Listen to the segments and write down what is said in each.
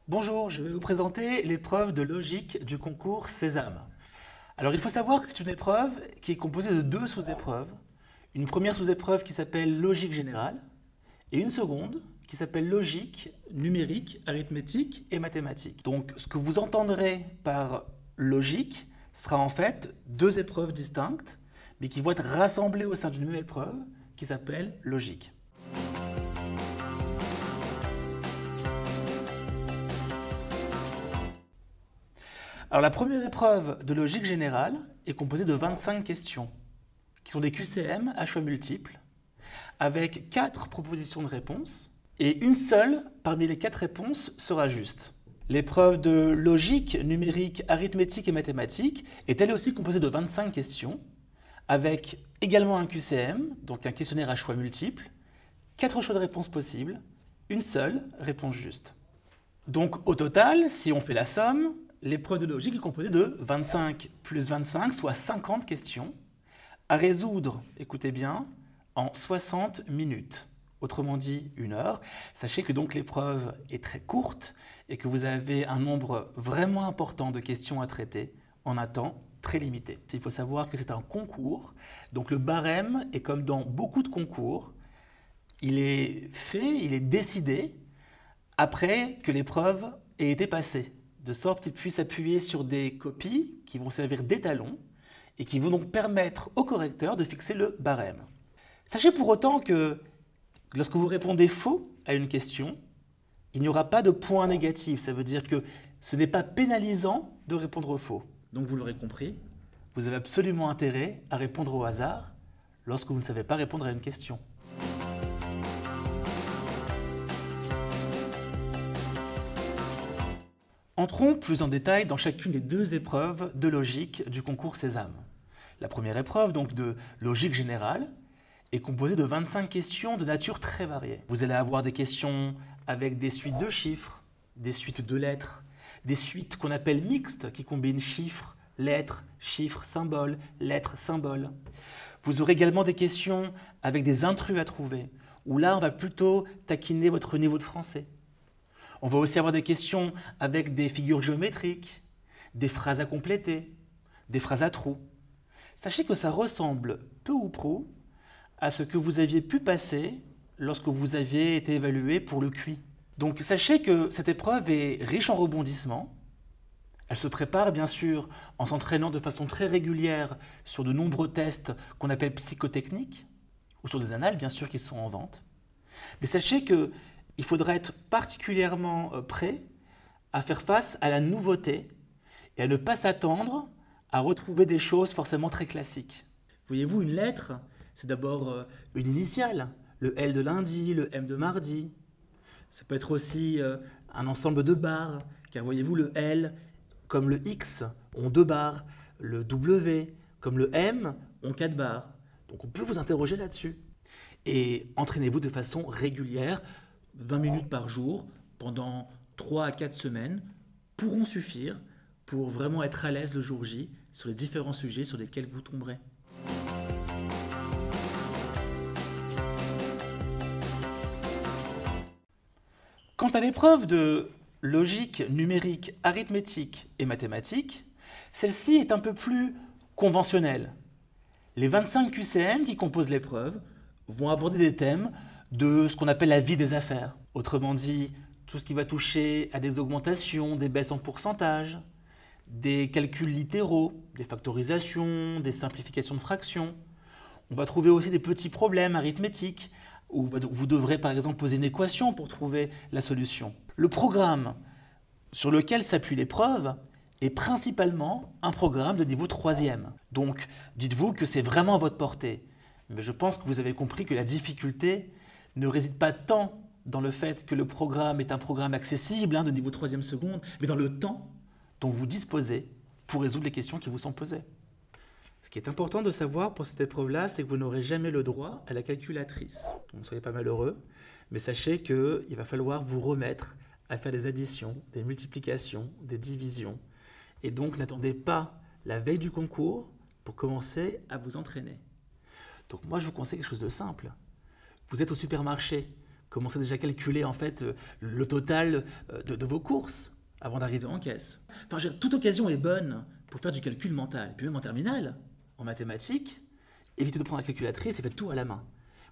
Bonjour, je vais vous présenter l'épreuve de logique du concours Sésame. Alors il faut savoir que c'est une épreuve qui est composée de deux sous-épreuves. Une première sous-épreuve qui s'appelle logique générale et une seconde qui s'appelle logique numérique, arithmétique et mathématique. Donc ce que vous entendrez par logique sera en fait deux épreuves distinctes mais qui vont être rassemblées au sein d'une même épreuve qui s'appelle logique. Alors la première épreuve de logique générale est composée de 25 questions, qui sont des QCM à choix multiples, avec 4 propositions de réponse, et une seule parmi les 4 réponses sera juste. L'épreuve de logique, numérique, arithmétique et mathématique est elle aussi composée de 25 questions, avec également un QCM, donc un questionnaire à choix multiples, 4 choix de réponse possibles, une seule réponse juste. Donc au total, si on fait la somme, l'épreuve de logique est composée de 25 plus 25, soit 50 questions, à résoudre, écoutez bien, en 60 minutes. Autrement dit, 1 heure. Sachez que donc l'épreuve est très courte et que vous avez un nombre vraiment important de questions à traiter en un temps très limité. Il faut savoir que c'est un concours, donc le barème est comme dans beaucoup de concours, il est fait, il est décidé après que l'épreuve ait été passée, de sorte qu'il puisse appuyer sur des copies qui vont servir d'étalons et qui vont donc permettre au correcteur de fixer le barème. Sachez pour autant que lorsque vous répondez faux à une question, il n'y aura pas de point négatif. Ça veut dire que ce n'est pas pénalisant de répondre faux. Donc vous l'aurez compris, vous avez absolument intérêt à répondre au hasard lorsque vous ne savez pas répondre à une question. Entrons plus en détail dans chacune des deux épreuves de logique du concours Sésame. La première épreuve, donc de logique générale, est composée de 25 questions de nature très variée. Vous allez avoir des questions avec des suites de chiffres, des suites de lettres, des suites qu'on appelle mixtes, qui combinent chiffres, lettres, symboles, lettres, symboles. Vous aurez également des questions avec des intrus à trouver, où là on va plutôt taquiner votre niveau de français. On va aussi avoir des questions avec des figures géométriques, des phrases à compléter, des phrases à trous. Sachez que ça ressemble peu ou prou à ce que vous aviez pu passer lorsque vous aviez été évalué pour le QI. Donc sachez que cette épreuve est riche en rebondissements. Elle se prépare bien sûr en s'entraînant de façon très régulière sur de nombreux tests qu'on appelle psychotechniques, ou sur des annales bien sûr qui sont en vente. Mais sachez que il faudra être particulièrement prêt à faire face à la nouveauté et à ne pas s'attendre à retrouver des choses forcément très classiques. Voyez-vous, une lettre, c'est d'abord une initiale, le L de lundi, le M de mardi. Ça peut être aussi un ensemble de barres, car voyez-vous, le L comme le X ont 2 barres, le W comme le M ont 4 barres. Donc on peut vous interroger là-dessus. Et entraînez-vous de façon régulière. 20 minutes par jour, pendant 3 à 4 semaines, pourront suffire pour vraiment être à l'aise le jour J sur les différents sujets sur lesquels vous tomberez. Quant à l'épreuve de logique numérique, arithmétique et mathématique, celle-ci est un peu plus conventionnelle. Les 25 QCM qui composent l'épreuve vont aborder des thèmes de ce qu'on appelle la vie des affaires. Autrement dit, tout ce qui va toucher à des augmentations, des baisses en pourcentage, des calculs littéraux, des factorisations, des simplifications de fractions. On va trouver aussi des petits problèmes arithmétiques où vous devrez par exemple poser une équation pour trouver la solution. Le programme sur lequel s'appuie l'épreuve est principalement un programme de niveau 3e. Donc dites-vous que c'est vraiment à votre portée. Mais je pense que vous avez compris que la difficulté ne réside pas tant dans le fait que le programme est un programme accessible de niveau 3e seconde, mais dans le temps dont vous disposez pour résoudre les questions qui vous sont posées. Ce qui est important de savoir pour cette épreuve-là, c'est que vous n'aurez jamais le droit à la calculatrice. Donc, ne soyez pas malheureux, mais sachez qu'il va falloir vous remettre à faire des additions, des multiplications, des divisions. Et donc n'attendez pas la veille du concours pour commencer à vous entraîner. Donc moi je vous conseille quelque chose de simple. Vous êtes au supermarché, Commencez déjà à calculer en fait le total de vos courses avant d'arriver en caisse. Enfin, toute occasion est bonne pour faire du calcul mental. Et puis même en terminale, en mathématiques, évitez de prendre la calculatrice et faites tout à la main.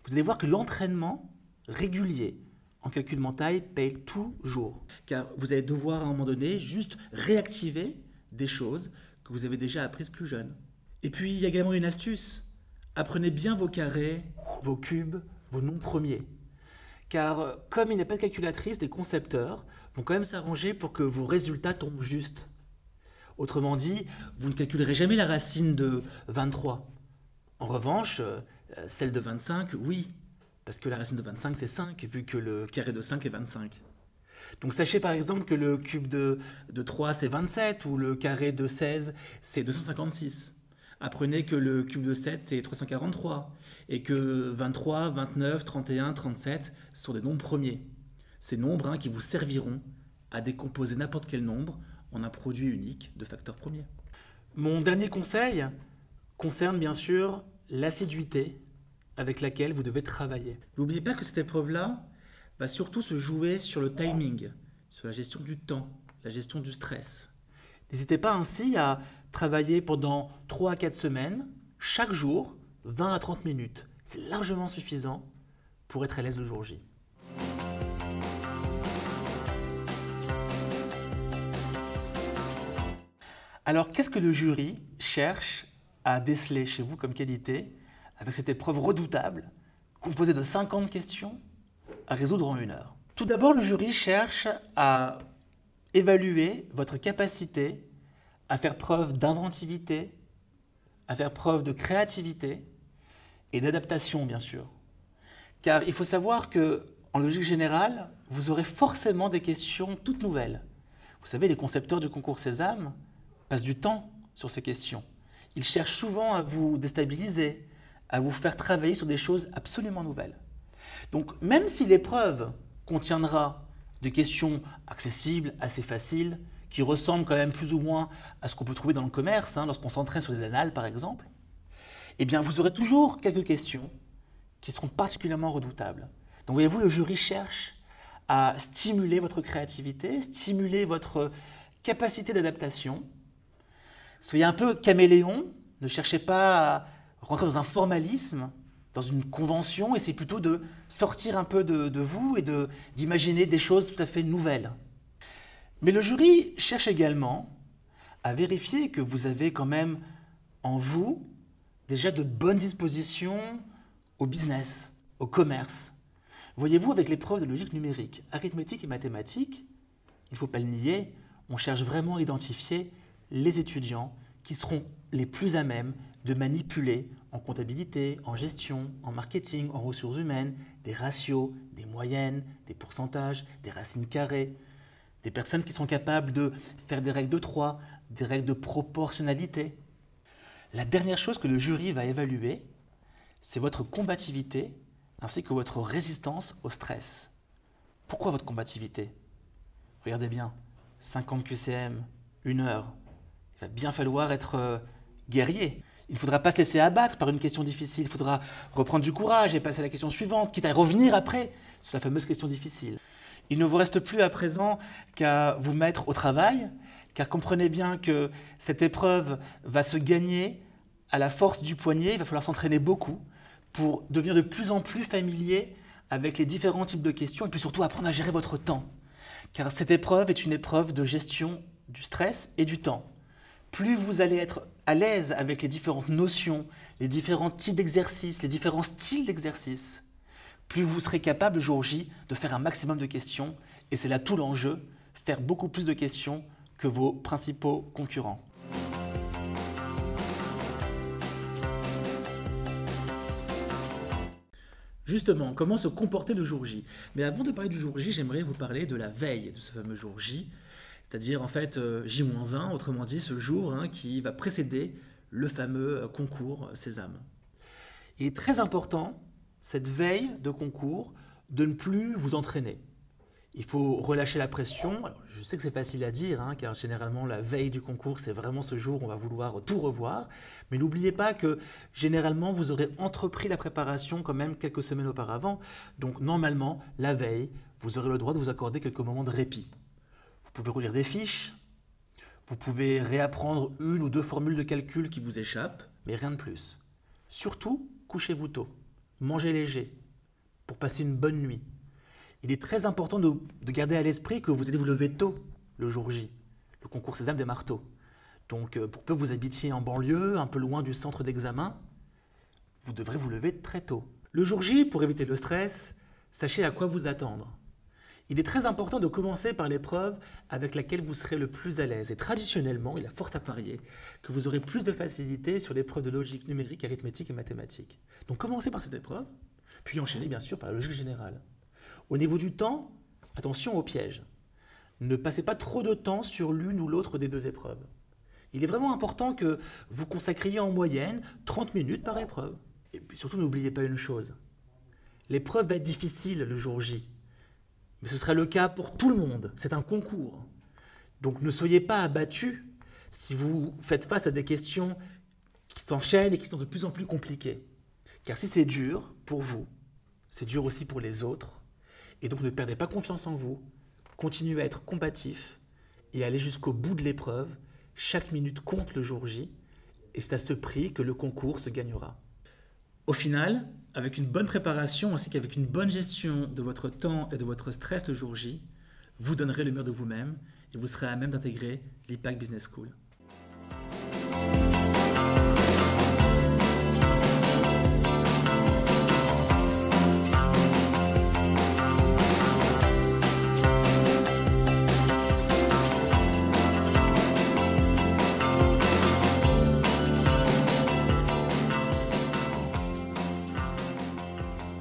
Vous allez voir que l'entraînement régulier en calcul mental paye toujours. Car vous allez devoir à un moment donné juste réactiver des choses que vous avez déjà apprises plus jeune. Et puis il y a également une astuce. Apprenez bien vos carrés, vos cubes, vos nombres premiers. Car comme il n'y a pas de calculatrice, les concepteurs vont quand même s'arranger pour que vos résultats tombent justes. Autrement dit, vous ne calculerez jamais la racine de 23. En revanche, celle de 25, oui, parce que la racine de 25, c'est 5, vu que le carré de 5 est 25. Donc sachez par exemple que le cube de 3, c'est 27, ou le carré de 16, c'est 256. Apprenez que le cube de 7, c'est 343, et que 23, 29, 31, 37 sont des nombres premiers. Ces nombres qui vous serviront à décomposer n'importe quel nombre en un produit unique de facteurs premiers. Mon dernier conseil concerne bien sûr l'assiduité avec laquelle vous devez travailler. N'oubliez pas que cette épreuve-là va surtout se jouer sur le timing, sur la gestion du temps, la gestion du stress. N'hésitez pas ainsi à travailler pendant 3 à 4 semaines, chaque jour, 20 à 30 minutes. C'est largement suffisant pour être à l'aise le jour J. Alors, qu'est-ce que le jury cherche à déceler chez vous comme qualité avec cette épreuve redoutable, composée de 50 questions à résoudre en 1 heure? Tout d'abord, le jury cherche à évaluer votre capacité à faire preuve d'inventivité, à faire preuve de créativité et d'adaptation, bien sûr. Car il faut savoir qu'en logique générale, vous aurez forcément des questions toutes nouvelles. Vous savez, les concepteurs du concours Sésame passent du temps sur ces questions. Ils cherchent souvent à vous déstabiliser, à vous faire travailler sur des choses absolument nouvelles. Donc, même si l'épreuve contiendra des questions accessibles, assez faciles, qui ressemblent quand même plus ou moins à ce qu'on peut trouver dans le commerce, lorsqu'on s'entraîne sur des annales par exemple, eh bien vous aurez toujours quelques questions qui seront particulièrement redoutables. Donc voyez-vous, le jury cherche à stimuler votre créativité, stimuler votre capacité d'adaptation. Soyez un peu caméléon, ne cherchez pas à rentrer dans un formalisme, dans une convention, essayez plutôt de sortir un peu de vous et d'imaginer des choses tout à fait nouvelles. Mais le jury cherche également à vérifier que vous avez quand même en vous déjà de bonnes dispositions au business, au commerce. Voyez-vous, avec l'épreuve de logique numérique, arithmétique et mathématiques, il ne faut pas le nier, on cherche vraiment à identifier les étudiants qui seront les plus à même de manipuler en comptabilité, en gestion, en marketing, en ressources humaines, des ratios, des moyennes, des pourcentages, des racines carrées, des personnes qui sont capables de faire des règles de 3, des règles de proportionnalité. La dernière chose que le jury va évaluer, c'est votre combativité ainsi que votre résistance au stress. Pourquoi votre combativité? Regardez bien, 50 QCM, 1 heure. Il va bien falloir être guerrier. Il ne faudra pas se laisser abattre par une question difficile. Il faudra reprendre du courage et passer à la question suivante, quitte à revenir après sur la fameuse question difficile. Il ne vous reste plus à présent qu'à vous mettre au travail, car comprenez bien que cette épreuve va se gagner à la force du poignet. Il va falloir s'entraîner beaucoup pour devenir de plus en plus familier avec les différents types de questions et puis surtout apprendre à gérer votre temps. Car cette épreuve est une épreuve de gestion du stress et du temps. Plus vous allez être à l'aise avec les différentes notions, les différents types d'exercices, les différents styles d'exercices, plus vous serez capable, le jour J, de faire un maximum de questions. Et c'est là tout l'enjeu, faire beaucoup plus de questions que vos principaux concurrents. Justement, comment se comporter le jour J? Mais avant de parler du jour J, j'aimerais vous parler de la veille de ce fameux jour J, c'est-à-dire en fait J-1, autrement dit ce jour qui va précéder le fameux concours Sésame. Il est très important, cette veille de concours, de ne plus vous entraîner. Il faut relâcher la pression. Alors, je sais que c'est facile à dire, hein, car généralement la veille du concours, c'est vraiment ce jour où on va vouloir tout revoir. Mais n'oubliez pas que généralement, vous aurez entrepris la préparation quand même quelques semaines auparavant. Donc normalement, la veille, vous aurez le droit de vous accorder quelques moments de répit. Vous pouvez relire des fiches, vous pouvez réapprendre une ou deux formules de calcul qui vous échappent, mais rien de plus. Surtout, couchez-vous tôt, mangez léger, pour passer une bonne nuit. Il est très important de garder à l'esprit que vous allez vous lever tôt le jour J. Le concours Sésame démarre tôt. Donc, pour peu que vous habitiez en banlieue, un peu loin du centre d'examen, vous devrez vous lever très tôt. Le jour J, pour éviter le stress, sachez à quoi vous attendre. Il est très important de commencer par l'épreuve avec laquelle vous serez le plus à l'aise. Et traditionnellement, il y a fort à parier que vous aurez plus de facilité sur l'épreuve de logique numérique, arithmétique et mathématiques. Donc commencez par cette épreuve, puis enchaînez bien sûr par la logique générale. Au niveau du temps, attention aux pièges. Ne passez pas trop de temps sur l'une ou l'autre des deux épreuves. Il est vraiment important que vous consacriez en moyenne 30 minutes par épreuve. Et puis surtout, n'oubliez pas une chose. L'épreuve va être difficile le jour J. Mais ce sera le cas pour tout le monde. C'est un concours. Donc ne soyez pas abattus si vous faites face à des questions qui s'enchaînent et qui sont de plus en plus compliquées. Car si c'est dur pour vous, c'est dur aussi pour les autres. Et donc ne perdez pas confiance en vous, continuez à être combatif et allez jusqu'au bout de l'épreuve. Chaque minute compte le jour J et c'est à ce prix que le concours se gagnera. Au final, avec une bonne préparation ainsi qu'avec une bonne gestion de votre temps et de votre stress le jour J, vous donnerez le meilleur de vous-même et vous serez à même d'intégrer l'IPAC Business School.